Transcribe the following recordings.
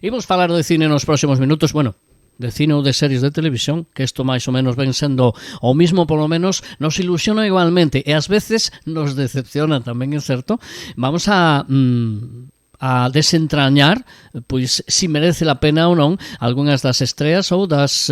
Imos falar de cine nos próximos minutos, bueno, de cine ou de series de televisión, que isto máis ou menos ven sendo o mismo, polo menos nos ilusiona igualmente e ás veces nos decepciona tamén, é certo. Vamos a desentrañar pois si merece a pena ou non algunhas das estreas ou das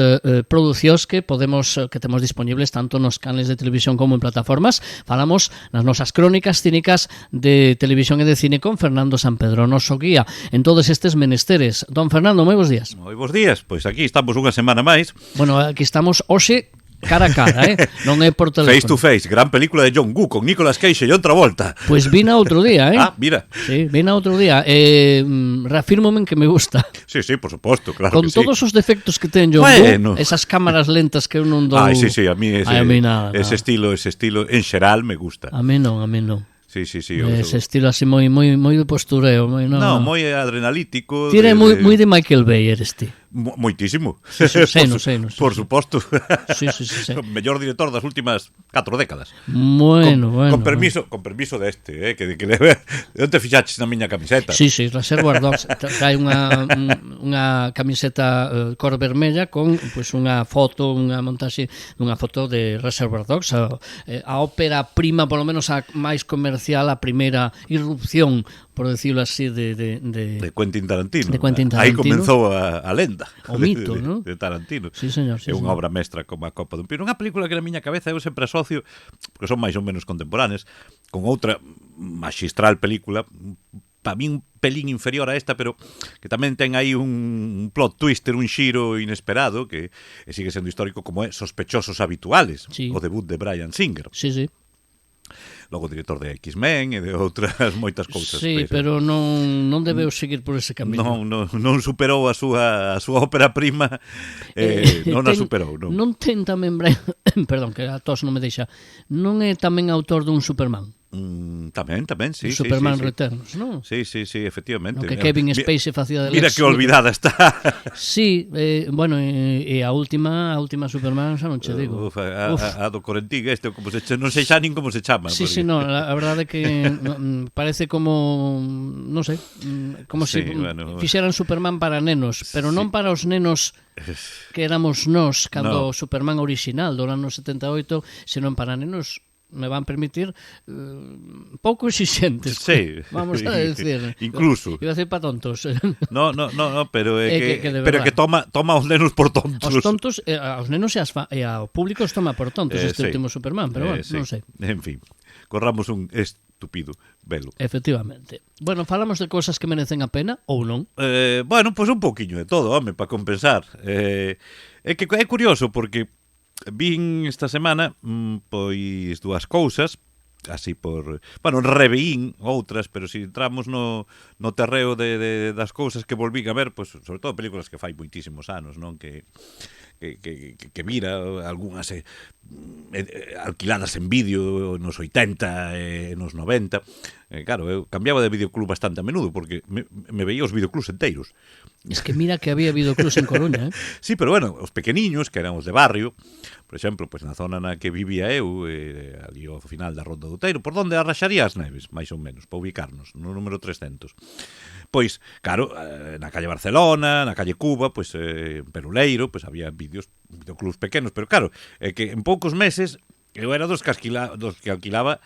producións que temos disponibles tanto nos canales de televisión como en plataformas. Falamos nas nosas crónicas cínicas de televisión e de cine con Fernando Sampedro, noso guía en todos estes menesteres. Don Fernando, moi bons días. Moi bons días, pois aquí estamos unha semana máis. Bueno, aquí estamos hoxe cara a cara, non é por teléfono. Face to Face, gran película de John Woo con Nicolas Cage e John Travolta. Pois vina outro día, Ah, mira. Sí, vina outro día. Reafírmome que me gusta. Sí, por suposto, claro con que sí. Con todos os defectos que ten John Woo, esas cámaras lentas que eu non dou. Sí, a mí ese estilo en xeral me gusta. A mí non. Sí. Ese estilo así moi de postureo, moi moi adrenalítico. Tire moi de Michael Bay eres ti. Moitísimo. Sei. Por suposto. Sí. Mellor director das últimas 4 décadas. Bueno. Con permiso deste, que non te fixaches na miña camiseta. Sí, Reservoir Dogs trae unha camiseta cor vermella con pois unha foto, unha montaxe dunha foto de Reservoir Dogs, a ópera prima, polo menos a máis comercial, a primeira irrupción, por decirlo así, de Quentin Tarantino. De Quentin Tarantino. Aí comenzou a lenda. O mito, ¿no? De Tarantino. Sí, señor. É unha obra mestra como a Copa dun Pino. Unha película que na miña cabeza eu sempre asocio, porque son máis ou menos contemporáneas, con outra magistral película, para mí un pelín inferior a esta, pero que tamén ten aí un plot twister, un xiro inesperado, que sigue sendo histórico, como é Sospechosos Habituales, sí. O debut de Bryan Singer. Sí. Logo director de X-Men e de outras moitas cousas. Sí, pero non debeu seguir por ese camino. Non superou a súa ópera prima, non a superou. Non ten tamén perdón, que a tos non me deixa. Non é tamén autor dun Superman? Tamén, sí. Superman Returns, non? Sí, efectivamente. No que Kevin Spacey facía de Mira que olvidada está. Sí, bueno, e a última Superman xa non che digo. A do Corentín non sei xa nin como se chama. Sí, non, a verdade é que parece como, non sei, como se fixeran Superman para nenos, pero non para os nenos que éramos nós cando o Superman original do ano 78, senón para nenos, me van permitir, pouco exixentes. Sí. Vamos a decir. Incluso. Iba a decir para tontos. No, pero é que toma os nenos por tontos. Os tontos, aos nenos e ao público os toma por tontos este último Superman, pero bueno, non sei. En fin, corramos un estúpido velo. Efectivamente. Bueno, falamos de cousas que merecen a pena ou non? Bueno, pois un poquinho de todo, home, para compensar. É que é curioso porque vin esta semana pois dúas cousas así por... Bueno, reveín outras, pero se entramos no terreo das cousas que volvín a ver, pois sobre todo películas que fai moitísimos anos, non? Que mira, algunhas alquiladas en vídeo nos 80 e nos 90. Claro, eu cambiaba de videoclub bastante a menudo porque me veía os videoclubs enteiros. Es que mira que había videoclubs en Coruña, Sí, pero bueno, os pequeniños, que eran os de barrio, por exemplo, pues na zona na que vivía eu, ali ao final da Ronda do Outeiro, por onde arraxaría as Neves, máis ou menos, para ubicarnos, no número 300. Pois, claro, na calle Barcelona, na calle Cuba, pois en Peruleiro, pois había videoclubs pequenos, pero claro, é que en poucos meses eu era dos que alquilaba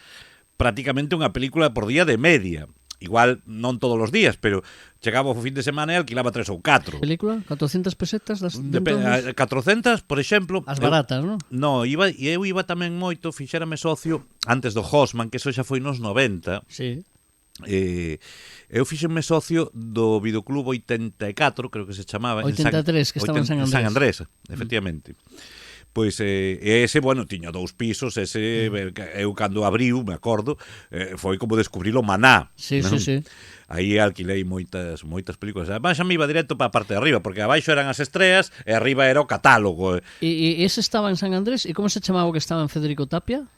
prácticamente unha película por día de media. Igual non todos os días, pero chegaba o fin de semana e alquilaba 3 ou 4. Película? 400 pesetas? 400, por exemplo... As baratas, non? No, eu iba tamén moito, fixérame socio antes do Hosman, que eso xa foi nos 90. Sí. Eu fixeme socio do Videoclub 84, creo que se chamaba. 83, que estaba en San Andrés. San Andrés, efectivamente. Pois ese, bueno, tiña 2 pisos, ese eu cando abriu, me acordo, foi como descubrir o Maná. Sí. Aí alquilei moitas películas. Además, xa me iba directo para a parte de arriba, porque abaixo eran as estreas e arriba era o catálogo. E ese estaba en San Andrés? E como se chamaba o que estaba en Federico Tapia?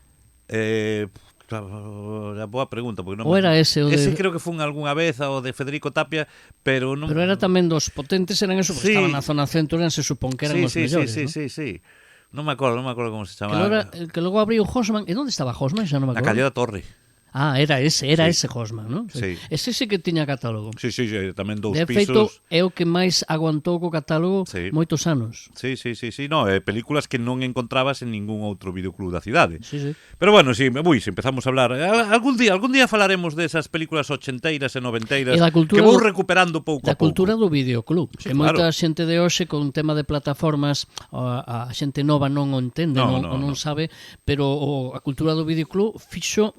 Boa pregunta, porque non. Ou era ese o de... Ese creo que foi algunha vez o de Federico Tapia, pero non. Pero era tamén dos potentes, eran eso, porque estaban na zona centro, se supón que eran os mellores, ¿no? Sí. Non me acordo como se chamaba. Que logo abriu Hosman. E onde estaba Hosman? Xa non me acordo. Na calle da Torre. Era Sí. ese Houseman, non? Sí. Ese sí que tiña catálogo. Sí, tamén dous De feito, pisos. é o que máis aguantou co catálogo Sí. moitos anos. Sí, no, películas que non encontrabas en ningún outro videoclub da cidade. Sí, sí. Pero bueno, si empezamos a hablar, algún día falaremos desas películas ochenteiras e noventeiras E da cultura que vou do- recuperando pouco Da a pouco. cultura do videoclub, Sí, que claro. moita xente de hoxe con tema de plataformas a xente nova non o entende, non sabe, pero a cultura do videoclub fixo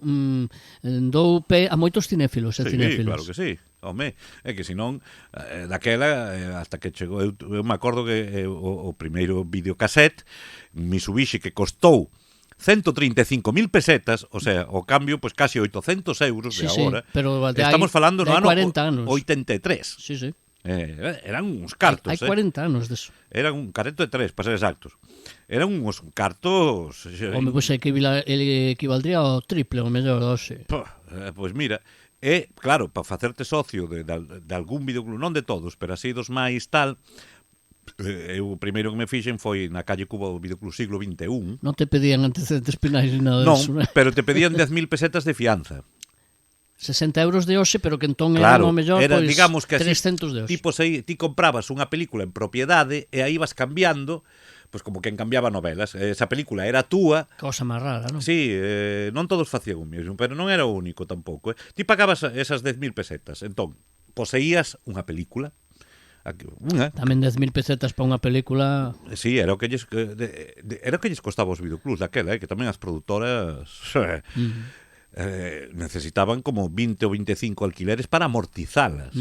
dou pé a moitos cinéfilos e Sí, cinéfilos. claro que sí. Home, é que senón daquela hasta que chegou eu me acordo que o primeiro videocassette Mitsubishi que costou 135.000 pesetas, o sea, o cambio pues casi 800 euros de Sí, agora. pero Estamos falando no de ano 40 anos. 83. Sí, sí. Eran uns cartos, Hai 40 anos deso. Eran un careto de 3, para ser exactos. Eran uns cartos... Home, pois equivaldría ao triple, o mellor, hoxe. Pois mira, claro, para facerte socio de algún videoclub, non de todos, pero así dos máis tal, eu o primeiro que me fixen foi na calle Cuba do videoclub siglo XXI. Non te pedían antecedentes penais ni nada Non, deso, pero te pedían 10.000 pesetas de fianza. 60 euros de hoxe, pero que entón Claro, era o mellor, era, pois, digamos que así, 300 de hoxe. ti comprabas unha película en propiedade e aí ibas cambiando, pois como quen cambiaba novelas. Esa película era túa. Cosa máis rara, non? Sí, non todos facían o mesmo, pero non era o único tampouco. Ti pagabas esas 10.000 pesetas, entón, poseías unha película, unha. Tamén 10.000 pesetas para unha película. Sí, era o que lles costaba os videoclubs daquela, que tamén as produtoras necesitaban como 20 ou 25 alquileres para amortizalas.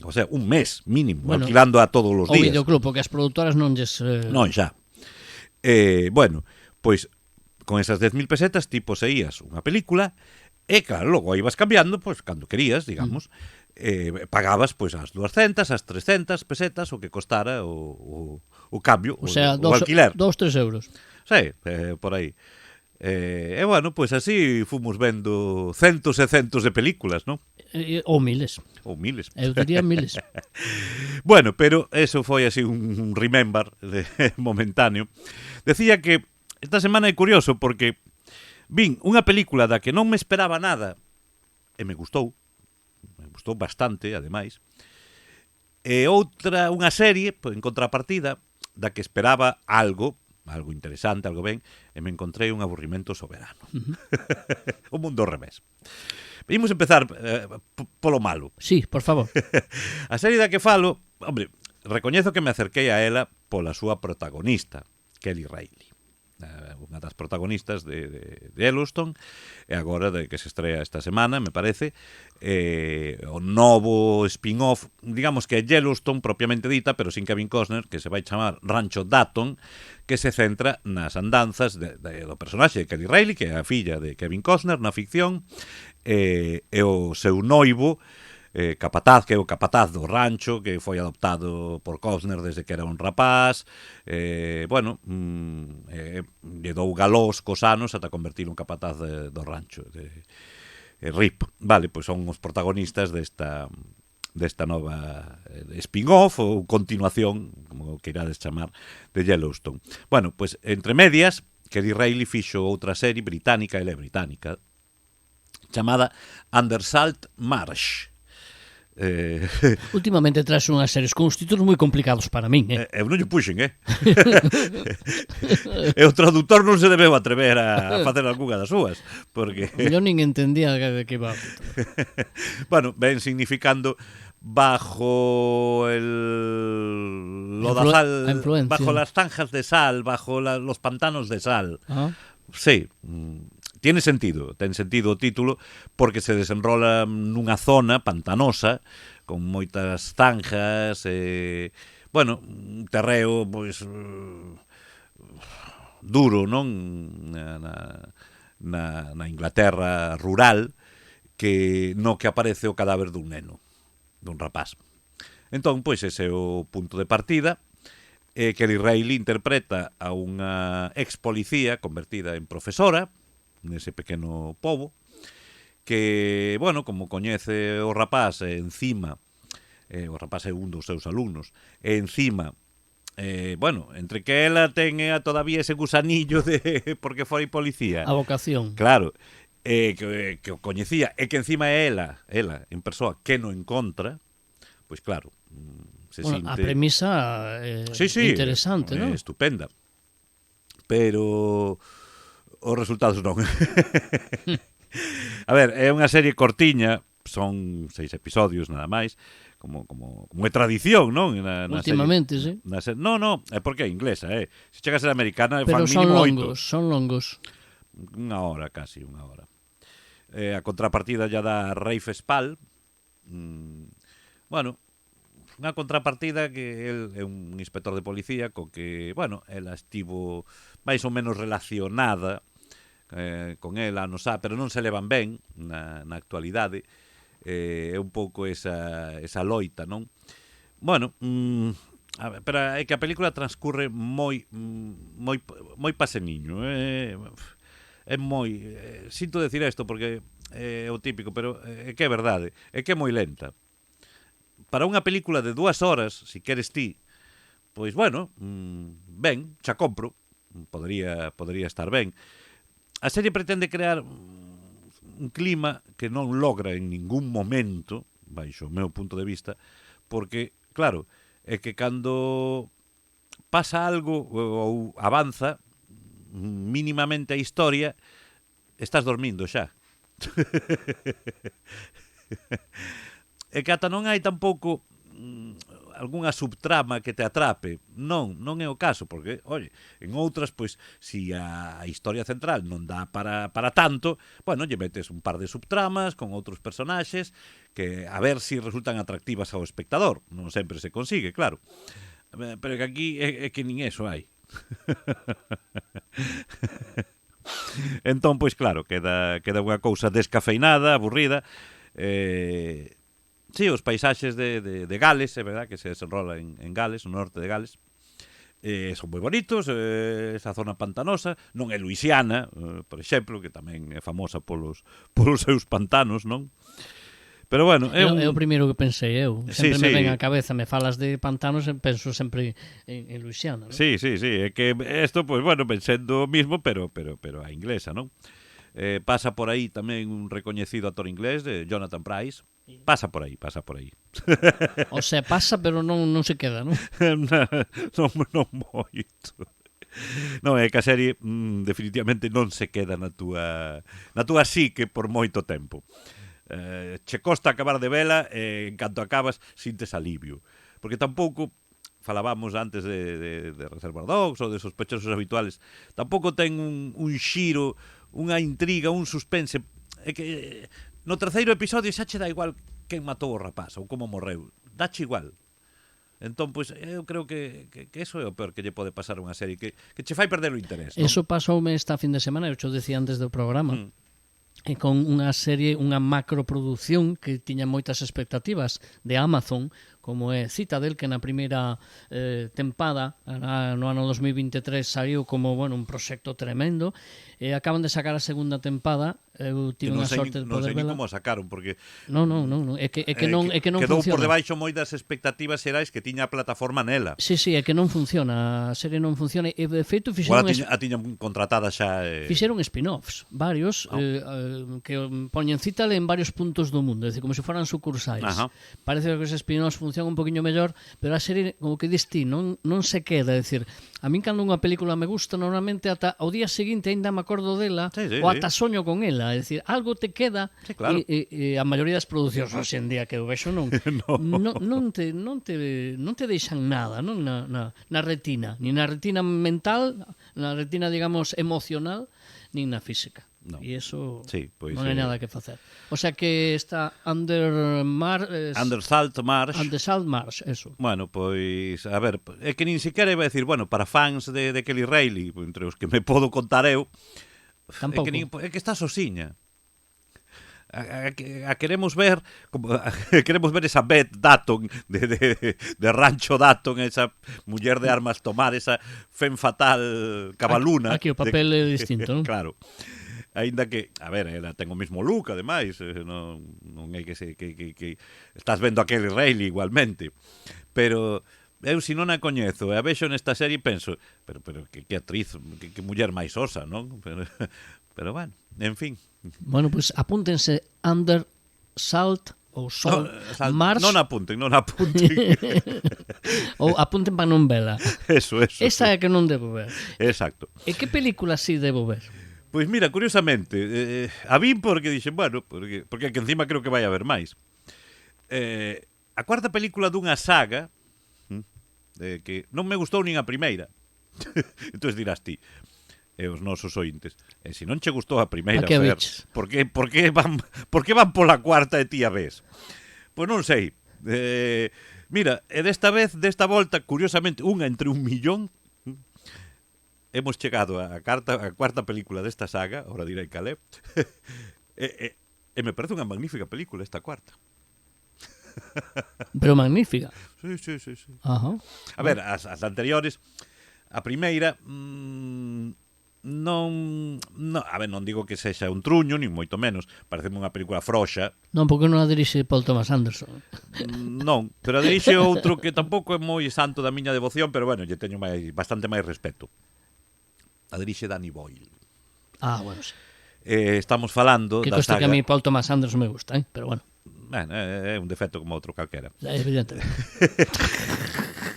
O sea, un mes mínimo, Bueno, alquilando a todos os O días. videoclub, porque as produtoras non lles... Non, xa. Bueno, pois con esas 10.000 pesetas ti poseías unha película e claro, logo ibas cambiando, pois cando querías, digamos, pagabas pois as 200, as 300 pesetas o que costara o cambio, O sea, o alquiler. 2-3 euros. Sí, por aí. E bueno, pois así fomos vendo centos e centos de películas, non? Ou miles. Ou miles. Eu diría miles. Bueno, pero eso foi así un remember momentáneo. Decía que esta semana é curioso porque vin unha película da que non me esperaba nada e me gustou bastante, ademais. E outra, unha serie, en contrapartida, da que esperaba algo interesante, algo ben, e me encontrei un aburrimento soberano. O mundo ao revés. Vimos empezar polo malo. Sí, por favor. A serie da que falo, hombre, recoñezo que me acerquei a ela pola súa protagonista, Kelly Reilly. Unha das protagonistas de Yellowstone, e agora de que se estrea esta semana, me parece, o novo spin-off, digamos que é Yellowstone propiamente dita, pero sin Kevin Costner, que se vai chamar Rancho Dayton, que se centra nas andanzas do personaxe de Kelly Reilly, que é a filla de Kevin Costner na ficción, e o seu noivo, capataz, que é o capataz do rancho, que foi adoptado por Costner desde que era un rapaz, bueno, lle dou galós cos anos ata convertir un capataz do rancho Rip, vale, pois son os protagonistas desta nova spin-off ou continuación, como queirades chamar, de Yellowstone. Bueno, pois entre medias, Kelly Reilly fixo outra serie británica, ela é británica, chamada Under Salt Marsh. Últimamente traes unhas series con uns títulos moi complicados para min, Eu non lle puxen, E o traductor non se debeu atrever a facer algunha das súas, porque... Eu nin entendía de que iba. Bueno, ven significando bajo el lodazal, bajo las zanjas de sal, bajo los pantanos de sal. Sí, ten sentido o título, porque se desenrola nunha zona pantanosa, con moitas zanjas, bueno, un terreo, pois, duro, non? Na Inglaterra rural, no que aparece o cadáver dun neno, dun rapaz. Entón, pois, ese é o punto de partida. Kelly Reilly interpreta a unha ex policía convertida en profesora nese pequeno pobo, que, bueno, como coñece o rapaz encima, o rapaz é un dos seus alumnos, e encima, bueno, entre que ela ten todavía ese gusanillo de porque foi policía. A vocación. Claro, que o coñecía, e que encima é ela, en persoa, que non encontra, pois claro, se Bueno, sinte... a premisa Sí, interesante, non? Estupenda. Pero os resultados non. A ver, é unha serie cortiña, son 6 episodios nada máis, como é tradición, non? Últimamente, sí. No, é porque é inglesa, Se chega a ser americana, Pero fan son mínimo 8. son longos. Unha hora, casi, unha hora. A contrapartida ya da Rafe Spall. Bueno, unha contrapartida que el é un inspector de policía co que, bueno, ela estivo máis ou menos relacionada con ela no xa, pero non se levan ben na actualidade. É un pouco esa loita, non? Bueno, a ver, pero é que a película transcurre moi paseniño, é moi... sinto decir isto porque é o típico, pero é que é verdade, é que é moi lenta. Para unha película de 2 horas, si queres ti, pois bueno, ben, xa compro, podría estar ben. A serie pretende crear un clima que non logra en ningún momento, baixo o meu punto de vista, porque, claro, é que cando pasa algo ou avanza mínimamente a historia, estás dormindo xa. E que ata non hai tampouco algunha subtrama que te atrape. Non é o caso, porque, oye, en outras, pois, si a historia central non dá para tanto, bueno, lle metes un par de subtramas con outros personaxes que a ver si resultan atractivas ao espectador. Non sempre se consigue, claro. Pero que aquí é que nin eso hai. Entón, pois claro, queda unha cousa descafeinada, aburrida. Sí, os paisaxes de Gales, é verdad que se desenrola en Gales, no norte de Gales, son moi bonitos, esa zona pantanosa, non é Luisiana, por exemplo, que tamén é famosa polos seus pantanos, non? Pero bueno, é o primeiro que pensei eu. Sempre sí, me ven á cabeza, me falas de pantanos e penso sempre en Luisiana, non? Sí, é que isto, pois bueno, pensando o mismo, pero a inglesa, non? Pasa por aí tamén un recoñecido actor inglés, de Jonathan Pryce. Pasa por aí. O sea, pasa, pero non se queda, non? non moito. Non, é que a serie definitivamente non se queda na túa psique por moito tempo. Che costa acabar de vela e en canto acabas sintes alivio. Porque tampouco, falábamos antes de Reservoir Dogs ou de Sospechosos Habituales, tampouco ten un xiro, unha intriga, un suspense. É que no terceiro episodio xa che dá igual quen matou o rapaz ou como morreu. Dache igual. Entón, pois, eu creo que eso é o peor que lle pode pasar a unha serie, que che fai perder o interés, non? Eso pasoume esta fin de semana, eu xo decía antes do programa, e con unha serie, unha macroproducción que tiña moitas expectativas de Amazon, como é Citadel, que na primeira tempada, no ano 2023, saiu como, bueno, un proxecto tremendo, e acaban de sacar a segunda tempada. Eu tive unha sorte de poder vela. Non sei ni como a sacaron, porque non, é que non quedou funciona. Por debaixo moi das expectativas xerais que tiña a plataforma nela. Sí, é que non funciona, a serie non funciona, e de feito fixeron a tiñan contratada xa. Fixeron spin-offs, varios, que poñen Citadel en varios puntos do mundo, é dicir, como se foran sucursais. Parece que os spin-offs funcionan un poquinho mellor, pero a serie, como que dis ti, non se queda, é dicir, a min cando unha película me gusta, normalmente ata o día seguinte aínda me acordo dela, ou ata soño con ela, é dicir, algo te queda, claro. E a maioría das producións hoxe en día que eu vexo non te deixan nada, non na retina, ni na retina mental, na retina, digamos, emocional, nin na física. No. E iso non hai nada que facer. O sea que está Under Salt Marsh, eso. Bueno, pois, a ver, é que nin siquiera iba a decir, bueno, para fans de Kelly Reilly, entre os que me podo contar eu, é que está sosiña. Queremos ver esa Beth Datton de Rancho Datton, esa muller de armas tomar, esa femme fatal cabaluna. Aquí o papel é distinto, non? Claro. Aínda que, a ver, ela ten o mesmo look, ademais, non é que estás vendo a Kelly Reilly igualmente. Pero eu, se non a coñezo e a vexo nesta serie, penso, pero que actriz, que muller máis osa, non? Pero bueno, en fin. Bueno, pois apúntense Under Salt ou Sol Mars Non apunten. ou apunten para non vela. Eso. Esa é a que non debo ver. Exacto. E que película si debo ver? Pois mira, curiosamente, a vin porque dixen, bueno, porque que encima creo que vai haber máis. A cuarta película dunha saga que non me gustou nin a primeira. Entón dirás ti, e os nosos ointes, e se non che gustou a primeira, A que Fer, viches? por que van pola cuarta e ti a ves? Pois non sei. Mira, e desta volta, curiosamente, unha entre 1 millón, hemos chegado a cuarta película desta saga, ahora direi calé, e me parece unha magnífica película esta cuarta. Pero magnífica. Sí. Ajá. A ver, as anteriores, a primeira a ver, non digo que sexa un truño, nin moito menos, pareceme unha película froxa. Non, porque non a dirixe Paul Thomas Anderson. Non, pero a dirixe outro que tampouco é moi santo da miña devoción, pero bueno, lle teño bastante máis respeto. A dirixe Danny Boyle. Ah, bueno, sí. Estamos falando Que da costa saga... que a mí Paul Thomas Anderson me gusta, pero bueno. Bueno, é un defecto como outro calquera. Evidentemente.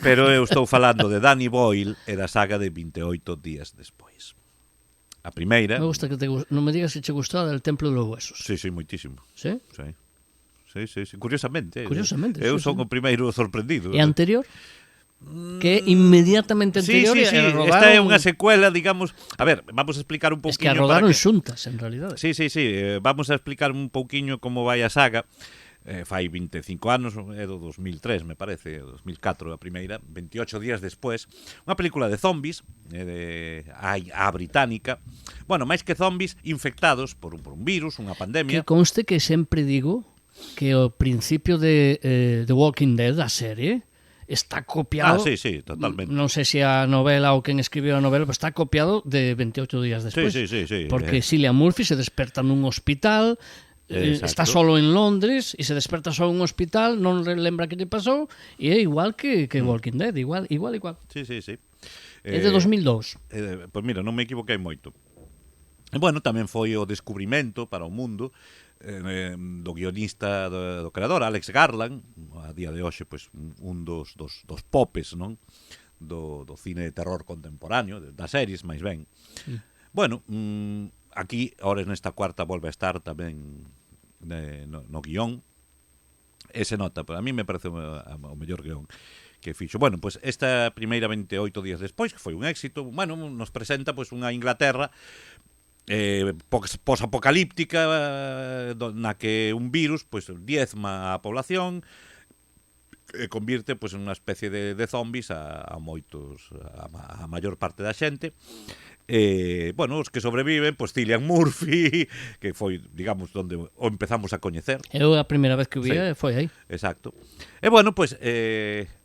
Pero eu estou falando de Danny Boyle e da saga de 28 días despois. A primeira... Me gusta que non me digas se che gustou a del Templo de los Huesos. Sí, moitísimo. Sí? Sí. Curiosamente. Curiosamente, Eu sí. son o primeiro sorprendido. E anterior? Que inmediatamente anterior Sí. rodaron... Esta é unha secuela, digamos... A ver, vamos a explicar un pouquiño... Es que a rodaron xuntas, en realidad. Sí. Vamos a explicar un pouquiño como vai a saga. Fai 25 anos, é do 2003, me parece, 2004 a primeira, 28 días despois. Unha película de zombies, a británica. Bueno, máis que zombies, infectados por un virus, unha pandemia. Que conste que sempre digo que o principio de The Walking Dead, a serie, está copiado... Sí, totalmente. Non sei se a novela ou quen escribiu a novela, pero está copiado de 28 días despois. Sí. Porque Cillian Murphy se desperta nun hospital, está solo en Londres e se desperta solo en un hospital, non lembra que lle pasou, e é igual que Walking Dead, igual. Sí. É de 2002. Pois mira, non me equivoquei moito. E bueno, tamén foi o descubrimento para o mundo do guionista do creador, Alex Garland, a día de hoxe, pois, un dos popes, non? Do cine de terror contemporáneo, das series, máis ben. Bueno, aquí, ahora nesta cuarta, volve a estar tamén no guión. Se nota, pero a mí me parece o mellor guión que fixo. Bueno, pois esta primeira 28 días despois, que foi un éxito, bueno, nos presenta pois unha Inglaterra posapocalíptica, na que un virus pois diezma a población e convirte pois en unha especie de zombies a moitos, a maior parte da xente. Bueno, os que sobreviven, pois Cillian Murphy, que foi, digamos, onde o empezamos a coñecer. Eu a primeira vez que o vi foi aí. Exacto. E bueno, pois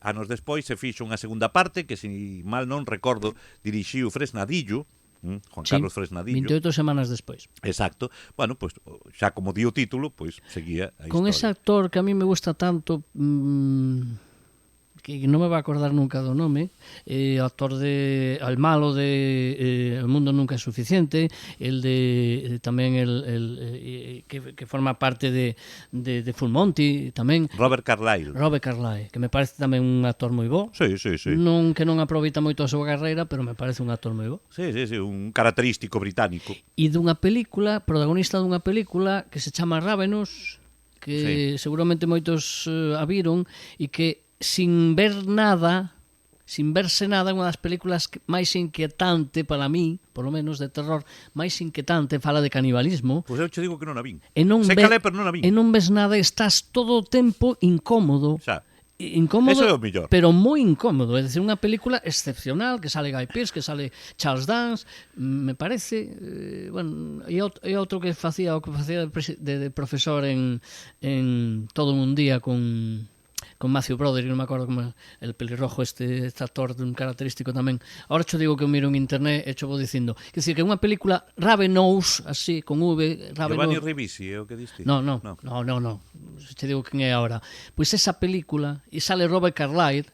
anos despois se fixo unha segunda parte que, se mal non recordo, dirixiu Fresnadillo, Juan Carlos Fresnadillo. 28 semanas despois. Exacto. Bueno, pois xa como di o título, pois seguía a historia. Con ese actor que a mí me gusta tanto, que non me va a acordar nunca do nome, o actor al malo de El mundo nunca es suficiente, el de tamén que forma parte de Full Monty tamén. Robert Carlyle, que me parece tamén un actor moi bo. Sí. Que non aproveita moito a súa carreira, pero me parece un actor moi bo. Sí, un característico británico. E dunha película, protagonista dunha película que se chama Ravenous, que seguramente moitos a viron, e que sin verse nada, unha das películas máis inquietante para mí, por lo menos de terror, máis inquietante, fala de canibalismo. Pois eu che digo que non a vin. Calé, pero non a vin. E non ves nada, estás todo o tempo incómodo. Xa. Incómodo, eso é o mellor. Pero moi incómodo. É dicir, unha película excepcional, que sale Guy Pearce, que sale Charles Dance, me parece, bueno, e outro que facía de profesor en Todo un día con Matthew Broderick, non me acordo como el pelirrojo este actor dun característico tamén. Ahora cho digo que eu miro en internet e cho vou dicindo. Quer dicir, que é unha película Ravenous, así, con V, Ravenous. Giovanni Ribisi, é o que diste? No. Se te digo quen é agora. Pois esa película, e sale Robert Carlyle,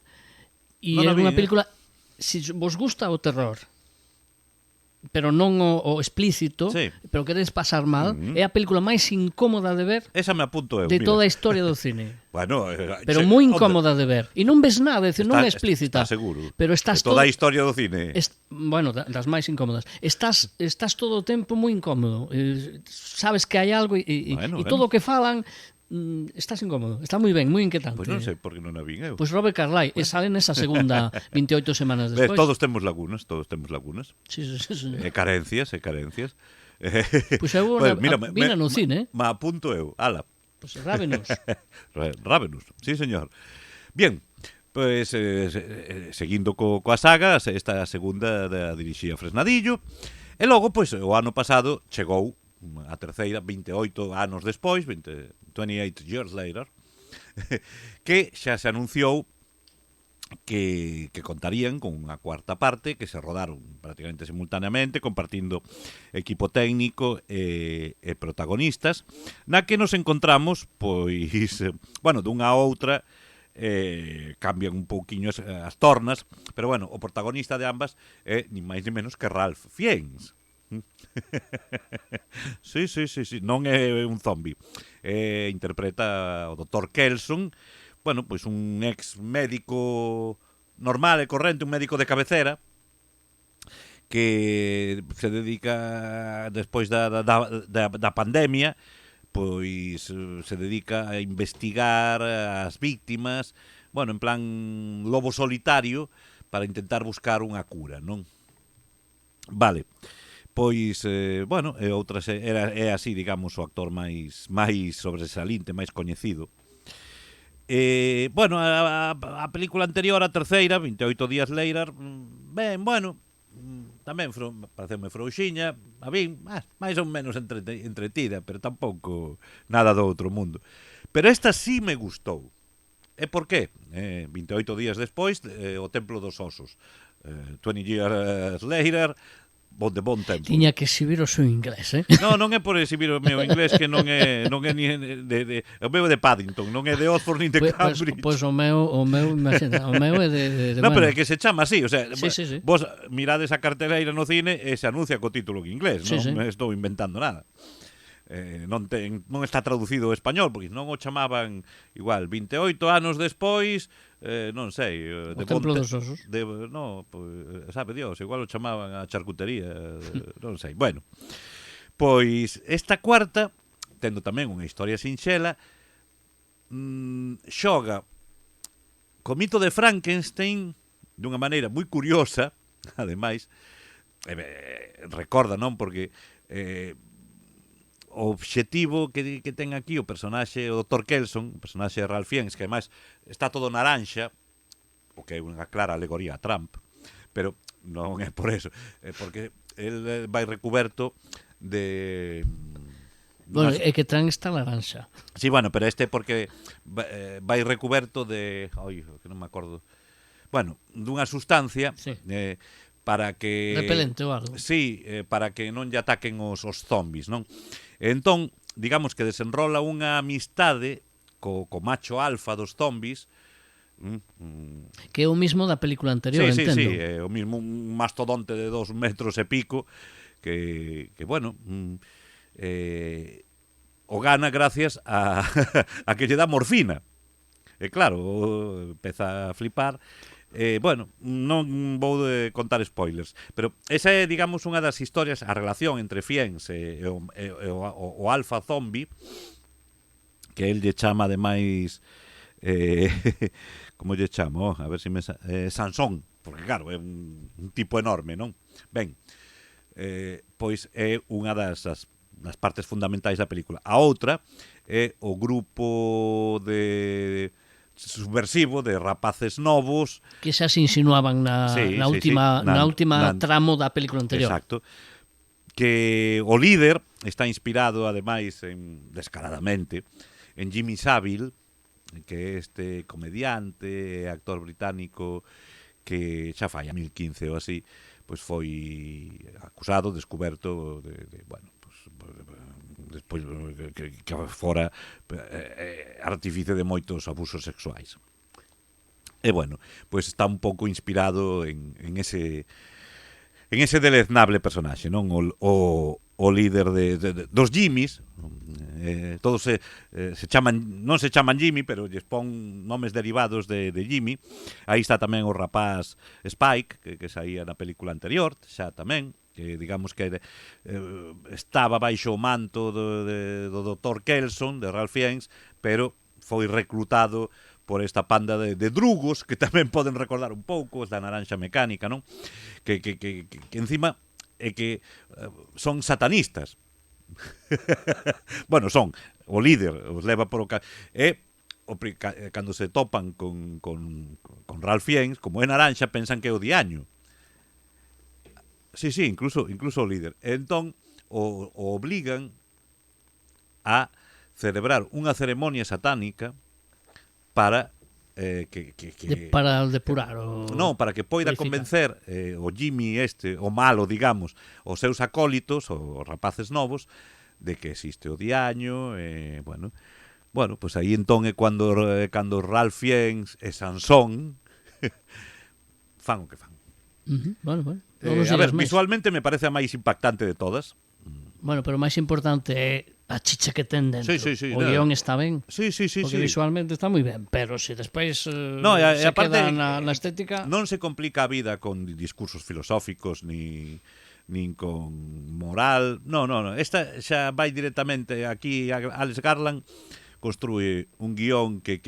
e é unha película, se vos gusta o terror, pero non o explícito, Sí. pero queres pasar mal, é a película máis incómoda de ver Esa me apunto eu, de mira. toda a historia do cine. Bueno, Pero moi incómoda de ver. E non ves nada, é dicir, non é explícita. Está seguro. Pero estás de toda todo... a historia do cine. Bueno, das máis incómodas. Estás todo o tempo moi incómodo. Sabes que hai algo e todo o que falan estás incómodo. Está moi ben, moi inquietante. Pois non sei por que non a vin eu. Pois Robert Carlyle, sale nesa segunda 28 semanas Ves, despois. todos temos lagunas. Sí. Carencias. Pois eu vina no cine. Me apunto eu. Ala. Pois Ravenous. Ravenous, sí, señor. Bien, pois seguindo coa saga, esta segunda da dirixía Fresnadillo, e logo, pois, o ano pasado chegou a terceira, 28 anos despois, 28 years later, que xa se anunciou que contarían con unha cuarta parte que se rodaron prácticamente simultaneamente, compartindo equipo técnico e protagonistas, na que nos encontramos, pois, bueno, dunha a outra cambian un pouquiño as tornas, pero bueno, o protagonista de ambas é ni máis ni menos que Ralph Fiennes. Sí, non é un zombi. Interpreta o Dr. Kelson, bueno, pois un ex médico normal e corrente, un médico de cabecera que se dedica despois da pandemia, pois se dedica a investigar as víctimas, bueno, en plan lobo solitario para intentar buscar unha cura, non? Vale. Pois, bueno, é así, digamos, o actor máis sobresalinte, máis coñecido. Bueno, a película anterior, a terceira, 28 días later, ben, bueno, tamén pareceume frouxiña, a min, máis ou menos entretida, pero tampouco nada do outro mundo. Pero esta sí me gustou. E por qué? 28 días despois, o Templo dos Osos. 20 years later, bon tempo. Tiña que exhibir o seu inglés, Non é por exhibir o meu inglés, que non é ni o meu é de Paddington, non é de Oxford nin de Cambridge. Pois o meu, imagina, o meu é de non, pero é que se chama así, o sea, sí. vos mirades a carteleira no cine e se anuncia co título en inglés, non estou inventando nada. Non está traducido ao español, porque non o chamaban igual 28 anos despois, non sei, o Templo dos Osos. Pues, sabe Dios, igual o chamaban a charcutería, non sei. Bueno, pois esta cuarta, tendo tamén unha historia sinxela, xoga co mito de Frankenstein dunha maneira moi curiosa, ademais, recorda, non? Porque o obxectivo que ten aquí o personaxe, o Dr. Kelson, o personaxe de Ralph Fiennes, que ademais está todo naranxa, o que é unha clara alegoría a Trump, pero non é por eso, é porque el vai recuberto de... Bueno, é que Trump está naranxa. Sí, bueno, pero este porque vai recuberto de... Ai, que non me acordo. Bueno, dunha sustancia... Sí. Para que... Repelente ou algo. Sí, para que non lle ataquen os zombies, non? Entón, digamos que desenrola unha amistade co macho alfa dos zombies, que é o mismo da película anterior, entendo. Sí, é o mismo, un mastodonte de 2 metros e pico, que bueno, o gana gracias a que lle dá morfina. E claro, empeza a flipar. Bueno, non vou contar spoilers, pero esa é, digamos, unha das historias, a relación entre Fiennes e o alfa zombie, que el lle chama ademais como lle chamo, a ver se me Sansón, porque claro, é un tipo enorme, non? Ben, pois é unha das partes fundamentais da película. A outra é o grupo de subversivo de rapaces novos que xa se insinuaban na última tramo da película anterior. Exacto. Que o líder está inspirado, ademais, descaradamente, en Jimmy Savile, que é este comediante, actor británico que xa fai a 2015 ou así, pois foi acusado, descuberto de bueno, despois que fora artífice de moitos abusos sexuais. E bueno, pois está un pouco inspirado en ese en ese deleznable personaxe, non? O líder dos Jimmys, todos se chaman, non se chaman Jimmy, pero lles pon nomes derivados de Jimmy. Aí está tamén o rapaz Spike, que saía na película anterior, xa tamén, que digamos que estaba baixo o manto do Dr. Kelson, de Ralph Fiennes, pero foi reclutado por esta panda de drugos, que tamén poden recordar un pouco os da Naranja Mecánica, non? Que encima é que son satanistas. Bueno, son o líder, os leva por o cando se topan con Ralph Fiennes, como é naranja, pensan que é o diaño. Sí, incluso o líder. Entón, o obligan a celebrar unha ceremonia satánica para para depurar o... Non, para que poida convencer o Jimmy o malo, digamos, os seus acólitos, os rapaces novos, de que existe o diaño, bueno, pues aí entón é cando Ralph Fiennes e Sansón fan o que fan. Bueno. A ver, visualmente me parece a máis impactante de todas. Bueno, pero o máis importante é a chicha que ten dentro. Sí, o guión está ben. Sí. Porque visualmente está moi ben, pero se despois se aparte, queda na estética... Non se complica a vida con discursos filosóficos nin con moral. No. Esta xa vai directamente aquí. Alex Garland construye un guión que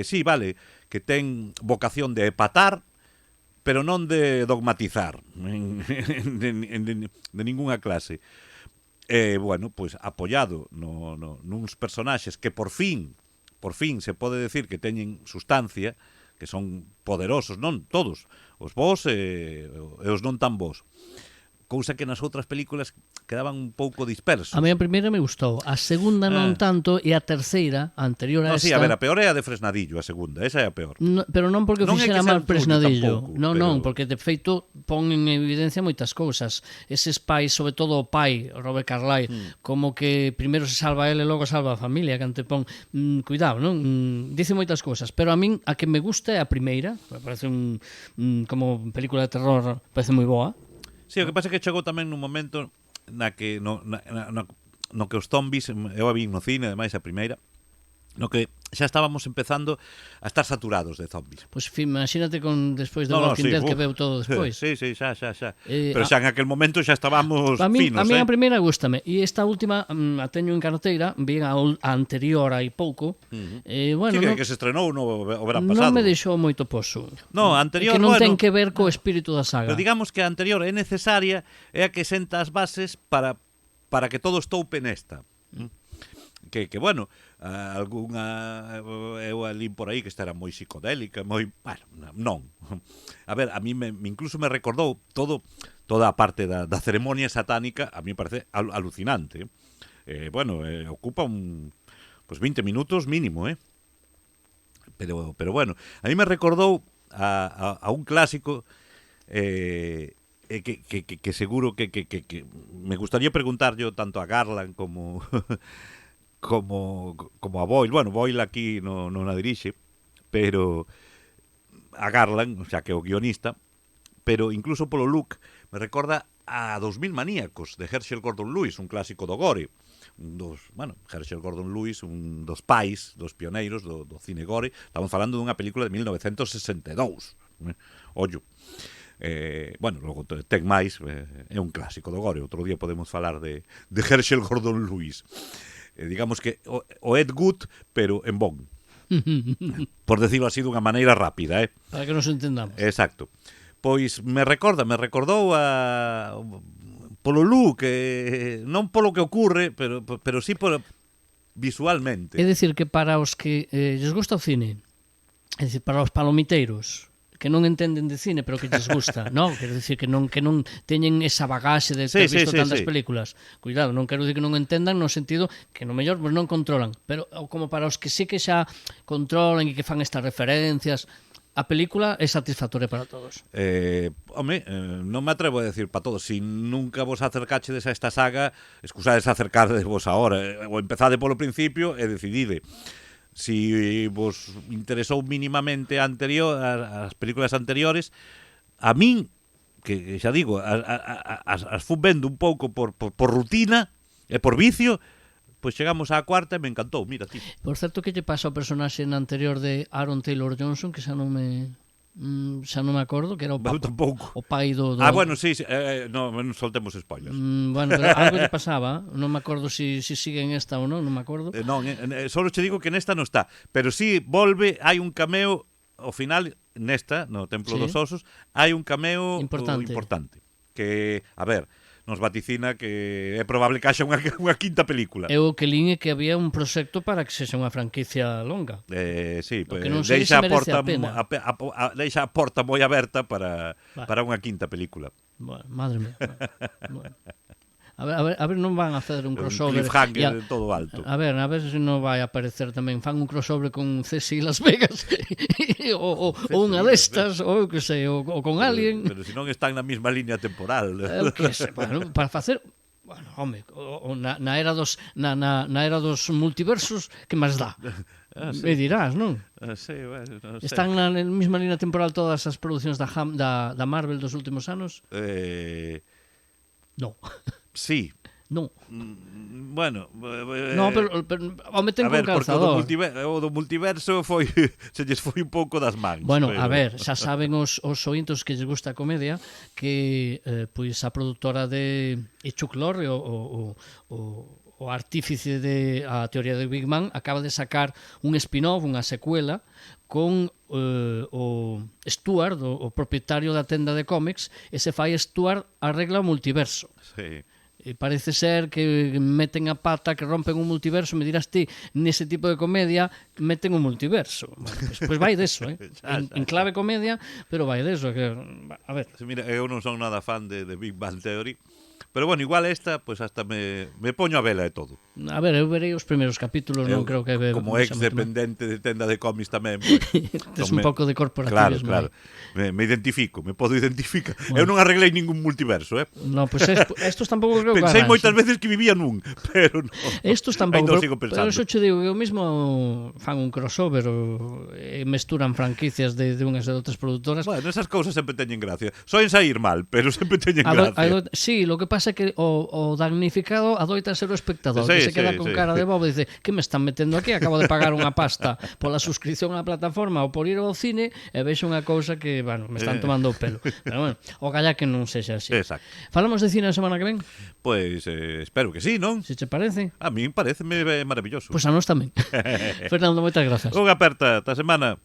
sí, vale, que ten vocación de epatar, pero non de dogmatizar de ninguna clase. Bueno, pues apoiado nuns personaxes que por fin se pode decir que teñen sustancia, que son poderosos, non todos, os bos e os non tan bos. Cousa que nas outras películas quedaban un pouco dispersos. A mí a primeira me gustou, a segunda non tanto, e a terceira, a anterior a esta... Sí, a ver, a peor é a de Fresnadillo, a segunda, esa é a peor. No, pero non porque non fixera mal Fresnadillo. Tampouco, Non, porque de feito pon en evidencia moitas cousas. Eses pais, sobre todo o pai, Robert Carlyle, como que primeiro se salva ele e logo salva a familia, que antepón, cuidado, non? Dice moitas cousas, pero a min a que me gusta é a primeira, me parece como película de terror, parece moi boa. Sí, o que pasa é que chegou tamén nun momento na que no que os zombies, eu a vi no cine, ademais a primeira, no que xa estábamos empezando a estar saturados de zombies. Pois imagínate con despois de Walking Dead que veu todo despois. Sí, xa. Pero xa en aquel momento xa estábamos finos, A mí a primeira gústame, e esta última a teño en carteira, vi a anterior hai pouco. Bueno, sí, que se estrenou o verán pasado. Non me deixou moito poso. No, a anterior, que non ten que ver co espírito da saga. Pero digamos que a anterior é necesaria, é a que senta as bases para que todo estoupe nesta. Que bueno, algunha eu ali por aí que esta era moi psicodélica, moi, bueno, non. A ver, a mí incluso me recordou toda a parte da ceremonia satánica, a mí me parece alucinante. Bueno, ocupa pues 20 minutos mínimo, pero bueno, a mí me recordou a un clásico que seguro que me gustaría preguntar yo tanto a Garland como a Boyle. Bueno, Boyle aquí non a dirixe, pero a Garland, o sea, que é o guionista, pero incluso polo look me recorda a 2000 maníacos de Herschel Gordon Lewis, un clásico do gore. Herschel Gordon Lewis, un dos pais, dos pioneiros do cine gore. Estamos falando dunha película de 1962. Ollo. Bueno, logo ten máis, é un clásico do gore. Outro día podemos falar de Herschel Gordon Lewis. Digamos que o Ed Wood, pero en bon. Por decirlo así dunha maneira rápida, Para que nos entendamos. Exacto. Pois me recordou polo look, non polo que ocurre, pero sí visualmente. É dicir que para os que lles gusta o cine, é dicir, para os palomiteiros que non entenden de cine, pero que lles gusta, non? Quero dicir que non teñen esa bagaxe de ter visto tantas películas. Cuidado, non quero dicir que non entendan no sentido que no mellor non controlan, pero como para os que sí que xa controlan e que fan estas referencias, a película é satisfactoria para todos. Non me atrevo a decir para todos. Si nunca vos acercachedes a esta saga, excusades acercardes vos agora, ou empezade polo principio e decidide. Si vos interesou mínimamente as películas anteriores, a min que xa digo, as fun vendo un pouco por rutina e por vicio, pois chegamos á cuarta e me encantou, mira ti. Por certo, que lle pasa ao personaxe na anterior de Aaron Taylor Johnson, que xa non me acordo, que era o tampouco. O pai do... Bueno, sí, non soltemos spoilers. Bueno, pero algo lle pasaba, non me acordo si sigue en esta ou non me acordo. Non, só che digo que nesta non está, pero sí volve, hai un cameo ao final nesta, no Templo dos Osos, hai un cameo importante que, a ver, nos vaticina que é probable que haxa unha quinta película. Eu que lín é que había un proxecto para que sexa unha franquicia longa. Sí, pues, deixa a porta moi aberta para unha quinta película. Bueno, madre mía. Bueno. A ver, non van a facer un crossover. Un cliffhanger todo alto. A ver se non vai aparecer tamén. Fan un crossover con CSI Las Vegas ou unha destas, ou que sei, ou con Alien. Pero se non están na mesma línea temporal. Que sei, bueno, para facer... Bueno, home, na era dos multiversos, que máis dá? Sí. Me dirás, non? Sí, bueno, non sei. Están na mesma línea temporal todas as producións da Marvel dos últimos anos? No. Sí. Non. Bueno, no, pero o meten con calzador. O do multiverso se lles foi un pouco das mans. Bueno, a ver, xa saben os ointos que lles gusta a comedia que pois a produtora de Chuck Lorre o artífice de a teoría de Big Bang acaba de sacar un spin-off, unha secuela con o Stuart, o propietario da tenda de cómics, e se fai Stuart arregla o multiverso. Sí. E parece ser que meten a pata, que rompen un multiverso, me dirás ti, nese tipo de comedia meten un multiverso. Pois vai deso, en clave comedia, pero vai deso. Que, a ver. Mira, eu non son nada fan de Big Bang Theory, pero bueno, igual esta, pues hasta me poño a vela e todo. A ver, eu verei os primeiros capítulos, non creo que... Como ex-dependente de tenda de cómics tamén, pues, tes un pouco de corporativismo. Claro. Me identifico, me podo identificar. Bueno. Eu non arreglei ningún multiverso, No, pues estos tampouco creo que pensei moitas veces que vivía nun, pero non. Estos tampouco, pero eso che digo, eu mismo fan un crossover e mesturan franquicias de unhas e de outras produtoras. Bueno, esas cousas sempre teñen gracia. Soen sair mal, pero sempre teñen gracia. Sí, lo que pasa é que o damnificado adoita ser o espectador, que se queda con cara de bobo e dice, que me están metendo aquí? Acabo de pagar unha pasta pola suscripción á plataforma ou por ir ao cine e vexo unha cousa que, bueno, me están tomando o pelo. Pero bueno, o calla que non sexa así. Exacto. Falamos de cine a semana que ven? Pois espero que sí, non? Se che parece? A mí pareceme maravilloso. Pois a nós tamén. Fernando, moitas grazas. Unha aperta esta semana.